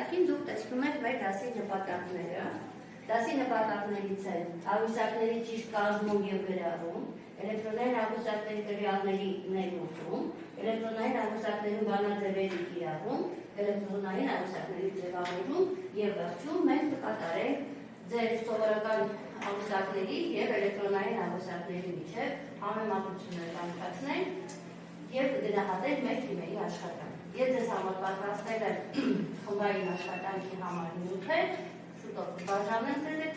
հատակին դուք տեսնում եք մեր դասի նպատակները։ Դասի նպատակներից են հաղորդակցների ճիշտ կազմում և գրավում, էլեկտրոնային հաղորդակցների տվյալների ներմուծում, էլեկտրոնային հաղորդակցների բանաձևերի կիրառում, էլեկտրոնային հաղորդակցների ձևավորում և վերջում մենք կկատարենք ձեր սովորական հաղորդակցների և էլեկտրոնային հաղորդակցների միջև համեմատություններ կանխացնենք և կգնահատենք մեր թիմերի աշխատանք։ Ես ձեզ համար պատրաստել եմ խմբային աշխատանքի համար նյութեր, շուտով կբաժանեմ ձեզ այդ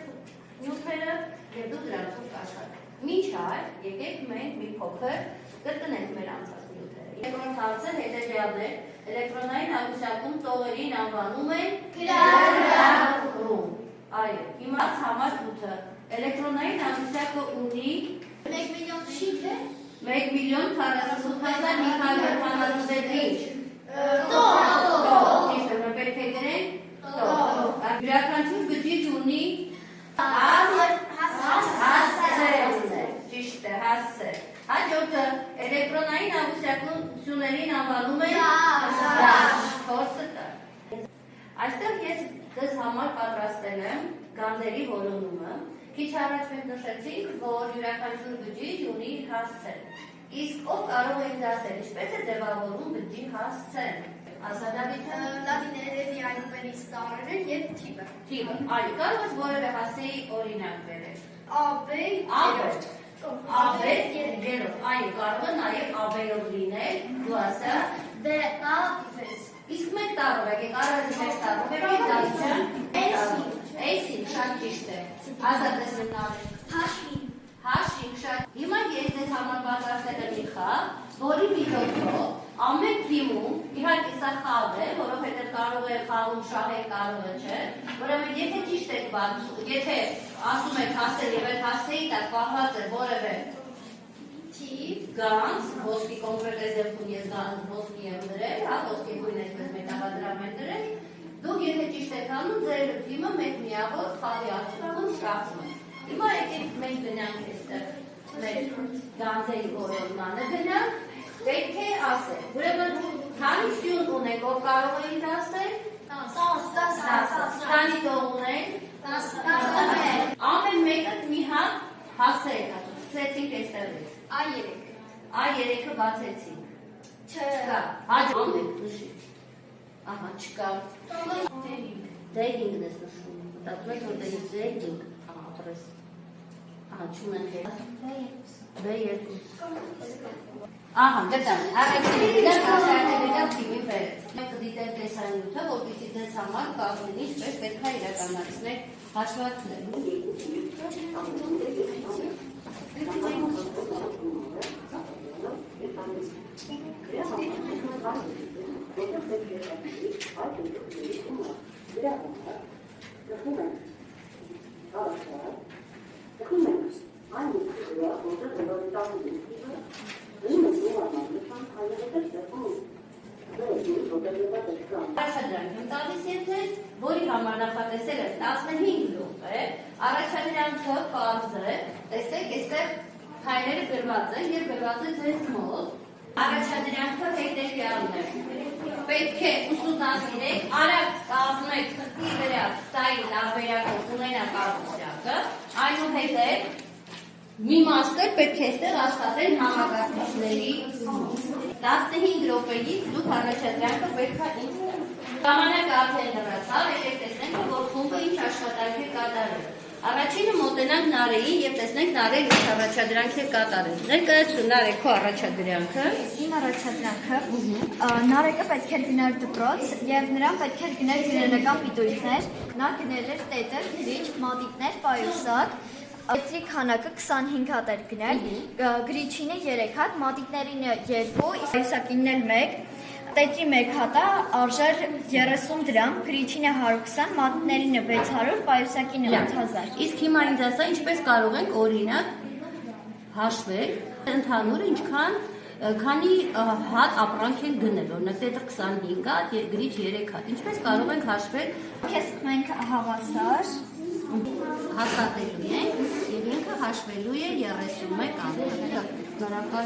նյութերը և դուք դրանցով կաշխատեք։ Մինչ այդ եկեք մենք մի փոքր կրկնենք մեր անցած նյութերը։ Երկրորդ հարցը հետևյալն է, էլեկտրոնային հաղորդակցում տողերին անվանում են գրառում։ Այո, հիմա համար 8-ը էլեկտրոնային հաղորդակցը ունի 1 միլիոն շիք է 1,48,570 Ճիշտ է, պետք է գրենք յուրաքանչյուր բջիջ ունի հասցեր, ճիշտ է, հասցեր։ Հաջորդը էլեկտրոնային հաղորդակցություններին անվանում են դաշ, փորձը տա։ Այստեղ ես ձեզ համար պատրաստել եմ գանձերի որոնումը։ Քիչ առաջ մենք նշեցինք, որ յուրաքանչյուր բջիջ ունի հասցեր։ Իսկ ով կարող է ինձ ասել, ինչպես է ձևավորվում բջջի հասցեն։ Ասադավիթը լատիներենի այդպես ստարերը եւ թիվը։ Թիվը, այո, կարող ես որևէ հասցեի օրինակ բերել։ AB, երրորդ, այո, կարող է նաև AB-ով լինել, դու ասա DA դիվես։ Իսկ մեկ տարով եք, առաջ մեկ տարով եք, դարձան S-ին, շատ ճիշտ է։ Ազատ ես մնալ H-ին, շատ։ Հիմա ես ձեզ համար պատրաստել եմ մի խաղ, որի միջոցով ամեն թիմում, իհարկե սա խաղ է, որովհետև կարող է խաղում շահել, կարող է չէ, ուրեմն եթե ճիշտ եք եթե ասում եք հասել եւ այդ հասցեի տակ պահված է որևէ գանձ, ոսկի կոնկրետ այս դեպքում ես ոսկի եմ դրել, հա, ոսկի գույն այսպես մետաղադրամ եմ դրել, դուք եթե ճիշտ եք անում, ձեր թիմը մեկ միավոր խաղի արդյունքում շահում է։ Հիմա եկեք մենք գնանք այստեղ մեր գանձերի որոնմանը գնանք, պետք է ասել, ուրեմն քանի սյուն ունեք, ով կարող է ինձ ասել, 10, քանի տող ունեք, 10, ամեն մեկը մի հատ հասել է, սկսեցինք այստեղից, A3-ը բացեցինք, չկա, հաջորդ նշի, ահա չկա, D5-ն ես նշում, մտածում եք, որ D5, ահա չունենք B2, ահա գտան, առաջինը գնալ թիմի վեր, մենք կդիտենք տեսանյութը, որպեսզի ձեզ համար կազմեն ինչպես պետք է իրականացնել հաշվարկներ։ Առաջադրանք եմ տալիս ես ձեզ, որի համար նախատեսել եմ 15 րոպե, առաջադրանքը պարզ է, տեսեք, այստեղ քայլերը գրված են և գրված է ձեզ մոտ, առաջադրանքը հետևյալն է, պետք է ուսումնասիրեք, արագ կազմեք խստի վրա ստայլ տարբերակով ունենա կառուցվածքը, այնուհետև մի մաստեր պետք է այստեղ աշխատել համակարգիչների 15 րոպեից դուք առաջադրանքը պետք է ինձ տան։ Ժամանակը արդեն լրացավ, եկեք տեսնենք, որ խումբը ինչ աշխատանք է կատարել։ Առաջինը մոտենանք Նարեին և տեսնենք Նարեն ինչ առաջադրանք է կատարել։ Ներկայացրու Նարե քո առաջադրանքը։ Իմ առաջադրանքը Նարեկը պետք էր գներ դպրոց և նրան պետք էր գներ գներական պիտույտներ, նա գնել էր տետր, գրիչ, մատիտներ, պայուսակ, Տետրի քանակը 25 հատ էր գնել, գրիչինը 3 հատ, մատիտներին 2, իսկ պայուսակինն էլ 1, տետրի 1 հատը արժեր 30 դրամ, գրիչինը 120, մատիտներին 600, պայուսակինը 8000։ Իսկ հիմա ինձ ասա, ինչպես կարող ենք օրինակ հաշվել, ընդհանուր ինչքան քանի հատ ապրանք են գնել, օրինակ տետր 25 հատ, գրիչ 3 հատ, ինչպես կարող ենք հաշվել։ Քեզ մենք հավասար հաստատելու ենք և ինքը հաշվելու է 31 ամսը։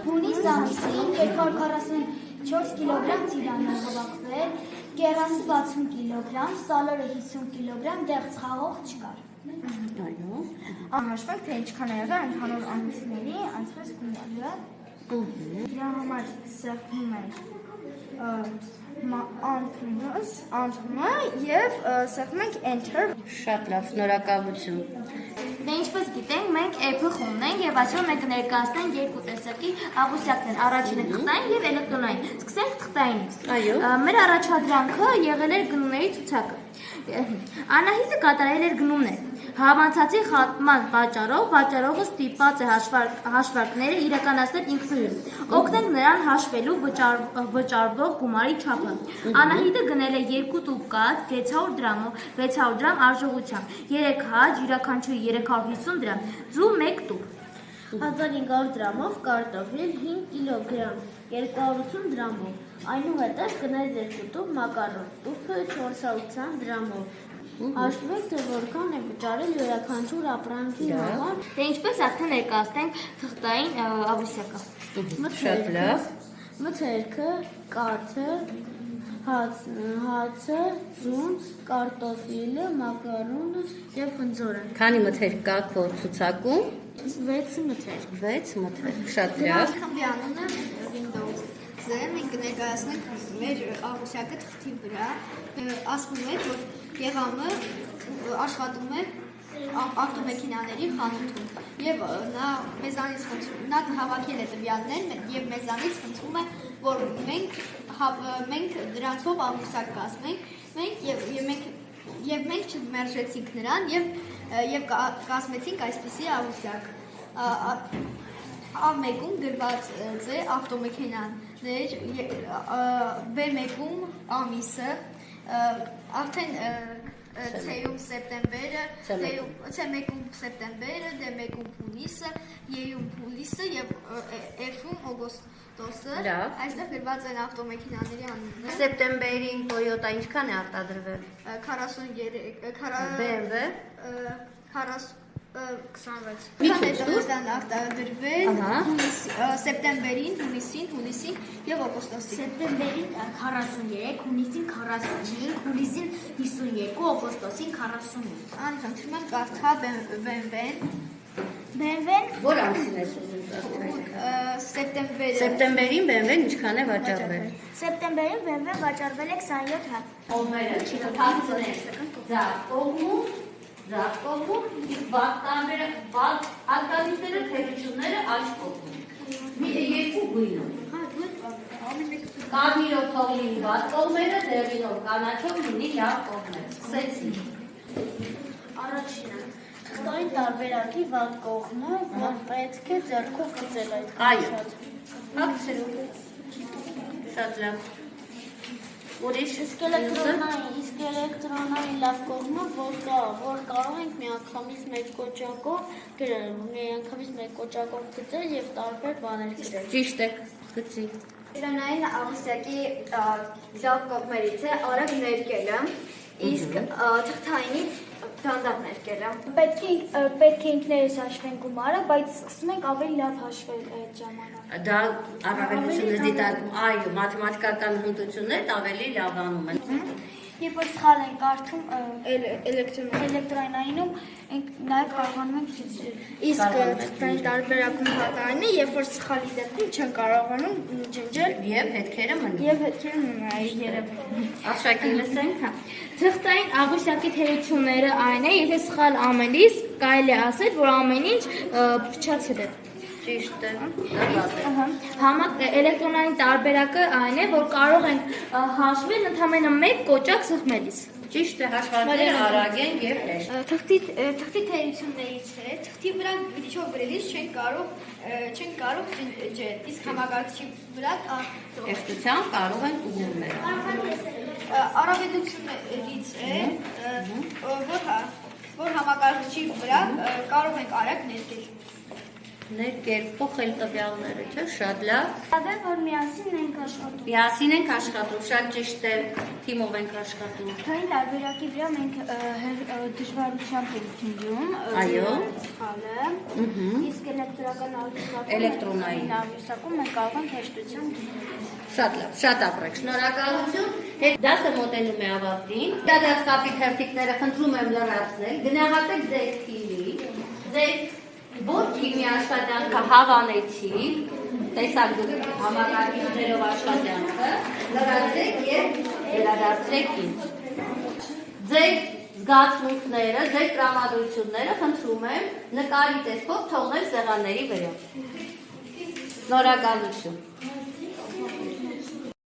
Հունիս ամսին 244 կիլոգրամ ծիրան է հավաքվել, Կերասը 60 կիլոգրամ, սալորը 50 կիլոգրամ, դեղ ծխաղող չկար։ Այո։ Անհաշվենք, թե ինչքան է եղել ընդհանուր ամիսների, այսպես գումարը։ Դրա համար սեղմում ենք անդումը և սեղմում ենք enter։ Շատ լավ, շնորհակալություն։ Դե ինչպես գիտենք, մենք Apple խումն ենք և այսօր մենք կներկայացնենք երկու տեսակի աղյուսակներ, առաջինը թղթային և էլեկտրոնային։ Սկսենք թղթայինից։ Այո։ Մեր առաջադրանքը եղել էր գնումների ցուցակը։ Անահիտը կատարել էր գնումներ։ Համացածի խատման պատճառով վաճառողը ստիպված է հաշվարկները իրականացնել ինքնուրույն։ Օգնենք նրան հաշվելու վճարվող գումարի չափը։ Անահիտը գնել է 2 տուփ կաթ 600 դրամով, 600 դրամ արժողությամբ, 3 հաճ, յուրաքանչյուրի 350 դրամ, ձու 1 տուփ։ 1500 դրամով կարտոֆիլ 5 կիլոգրամ, 280 դրամով, այնուհետև գնել 2 տուփ մակարոն, տուփը 420 դրամով։ Հաշվեք, թե որքան է վճարել յուրաքանչյուր ապրանքի համար։ Դե ինչպես արդեն ներկայացնենք թղթային աղյուսակը։ Շատ լավ։ Մթերքը, կաթը, հացը, ձուն, կարտոֆիլը, մակարոնը և խնձորը։ Քանի մթերք կա քո ցուցակում։ 6 մթերք։ 6 մթերք։ Շատ լավ։ Խմբի անունը Windows Z, մենք ներկայացնենք մեր աղյուսակը թղթի վրա, ասվում է, որ եղամը աշխատում է ավտոմեքենաների խանութում և նա մեզանից նա հավաքել է տվյալներ և մեզանից խնդրում է, որ մենք դրանցով աղյուսակ կազմենք և մենք չմերժեցինք նրան և կազմեցինք այսպիսի աղյուսակ։ A1-ում գրված է ավտոմեքենաներ, B1-ում ամիսը, արդեն C-ում սեպտեմբերը, C1-ում սեպտեմբերը, D1-ում հունիսը, E-ում հուլիսը և F-ում օգոստոսը, այստեղ գրված են ավտոմեքենաների անունները։ Սեպտեմբերին Toyota ինչքան է արտադրվել։ 43, BMW 26։ Հետևдан արտադրվել սեպտեմբերին, հունիսին և օգոստոսին։ Սեպտեմբերին 43, հունիսին 45, հուլիսին 52, օգոստոսին 45։ Անխնդրում եմ կարդա BMW-ն։ BMW-ն Որ ամսին ես ուզում կարդալ։ Սեպտեմբերը։ Սեպտեմբերին BMW-ն ինչքան է վաճառվել։ Սեպտեմբերին BMW վաճառվել է 27 հատ։ Ովերը չթափցնես։ Ձախ կողմում, իսկ բաց հատկանիշները, թերությունները աջ կողմում։ Մի երկու գույնով։ Կարմիրով թողին բաց կողմերը, դեղինով կանաչով լինի լավ կողմեր։ Սկսեցինք։ Առաջինը թղթային տարբերակի վատ կողմը, որ պետք է ձեռքով գծել այդ Այո։ Հագցրու։ Շատ լավ։ Ուրիշ իսկ էլեկտրոնային լավ կողմը, որ կարող ենք միանգամից մեկ կոճակով գրել, միանգամից մեկ կոճակով գծել և տարբեր բաներ գրել։ Ճիշտ է, գծի։ Էլեկտրոնային աղյուսակի լավ կողմերից է արագ ներկելը, իսկ թղթայինի դանդաղ ներկելը։ Պետք է ինքներս հաշվենք գումարը, բայց սկսում ենք ավելի լավ հաշվել այդ ժամանակ։ Դա առավելություններ դիտարկում, այո, մաթեմատիկական հմտություններն ավելի լավանում են։ Երբ որ սխալ ենք կարդում էլեկտրոնայինում, նաև կարողանում ենք ջնջել։ Իսկ թղթային տարբերակում հակային է, երբ որ սխալի դեպքում չեն կարողանում ջնջել Եվ հետքերը մնում։ և հետքերը մնում երևում։ Աշակի լսենք։ Թղթային աղյուսակի թերությունները այն է, եթե սխալ ամենից կարելի է ասել, որ ամեն ինչ փչացել է։ Ճիշտ է։ Էլեկտրոնային տարբերակը այն է, որ կարող ենք հաշվել ընդամենը մեկ կոճակ սեղմելիս։ Ճիշտ է, հաշվարկները արագ են և հեշտ։ Թղթի թերություններից է, թղթի վրա գրիչով գրելիս չենք կարող ջնջել, իսկ համակարգչի վրա Հեշտությամբ կարող են ուղղել։ առավելություններից է, որ համակարգչի վրա կարող ենք արագ ներկել։ փոխել տվյալները, չէ՞, շատ լավ։ Հավե որ միասին ենք աշխատում։ Միասին ենք աշխատում, շատ ճիշտ է, թիմով ենք աշխատում։ Քանի տարբերակի վրա մենք դժվարությամբ ենք քննում։ Այո։ Սխալը։ Իսկ էլեկտրական Էլեկտրոնային աղյուսակում մենք կարող ենք հեշտությամբ դիտել։ Շատ լավ, շատ ապրեք, շնորհակալություն։ Հետ դասը մոտենում է ավարտին։ Դադաս կապի թերթիկները խնդրում եմ լրացնել։ Գնահատեք ձեր թիմի, ձեր որ թիմի աշխատանքը հավանեցի, տեսակ դուք համակարգիչներով աշխատանքը, լրացեք եւ վերադարձրեք ինձ։ Ձեր զգացմունքները, ձեր տրամադրությունները խնդրում եմ նկարի տեսքով թողնել սեղանների վրա։ Շնորհակալություն։